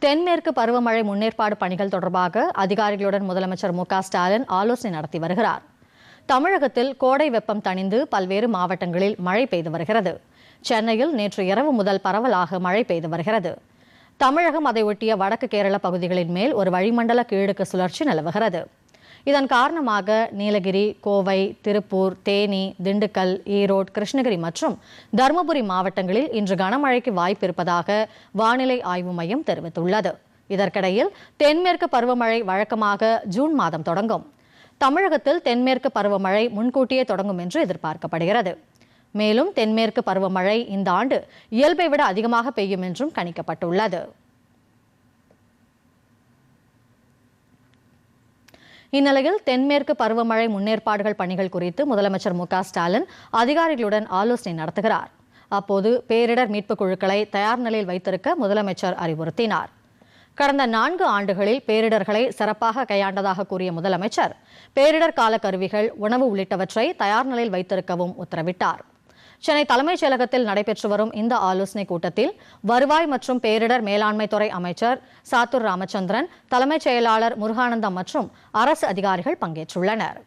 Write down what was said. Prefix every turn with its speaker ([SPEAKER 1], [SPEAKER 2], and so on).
[SPEAKER 1] தென்மேற்கு பருவமழை முன்னேற்பாடு பணிகள் தொடர்பாக அதிகாரிகளுடன் முதலமைச்சர் மு.க.ஸ்டாலின் ஆலோசனை நடத்தி வருகிறார். தமிழகத்தில் கோடை வெப்பம் தணிந்து பல்வேறு மாவட்டங்களில் மழை பெய்து வருகிறது. சென்னையில் நேற்று இரவு முதல் பரவலாக மழை பெய்து வருகிறது. தமிழகம் அதை ஒட்டிய வடக்கு கேரள பகுதிகளின் மேல் ஒரு வளிமண்டல கீழடுக்கு சுழற்சி நிலவுகிறது. இதன் காரணமாக நீலகிரி, கோவை, திருப்பூர், தேனி, திண்டுக்கல், ஈரோடு, கிருஷ்ணகிரி மற்றும் தருமபுரி மாவட்டங்களில் இன்று கனமழைக்கு வாய்ப்பு இருப்பதாக வானிலை ஆய்வு மையம் தெரிவித்துள்ளது. இதற்கிடையில் தென்மேற்கு பருவமழை வழக்கமாக ஜூன் மாதம் தொடங்கும். தமிழகத்தில் தென்மேற்கு பருவமழை முன்கூட்டியே தொடங்கும் என்று எதிர்பார்க்கப்படுகிறது. மேலும் தென்மேற்கு பருவமழை இந்த ஆண்டு இயல்பை விட அதிகமாக பெய்யும் என்றும் கணிக்கப்பட்டுள்ளது. இந்நிலையில் தென்மேற்கு பருவமழை முன்னேற்பாடுகள் பணிகள் குறித்து முதலமைச்சர் மு.க.ஸ்டாலின் அதிகாரிகளுடன் ஆலோசனை நடத்துகிறார். அப்போது பேரிடர் மீட்புக் குழுக்களை தயார் நிலையில் வைத்திருக்க முதலமைச்சர் அறிவுறுத்தினார். கடந்த 4 ஆண்டுகளில் பேரிடர்களை சிறப்பாக கையாண்டதாக கூறிய முதலமைச்சர் பேரிடர் கால கருவிகள், உணவு உள்ளிட்டவற்றை தயார் நிலையில் வைத்திருக்கவும் உத்தரவிட்டார். சென்னை தலைமைச் செயலகத்தில் நடைபெற்று வரும் இந்த ஆலோசனைக் கூட்டத்தில் வருவாய் மற்றும் பேரிடர் மேலாண்மை துறை அமைச்சர் சாத்தூர் ராமச்சந்திரன், தலைமைச் செயலாளர் முருகானந்தம் மற்றும் அரசு அதிகாரிகள் பங்கேற்றுள்ளனர்.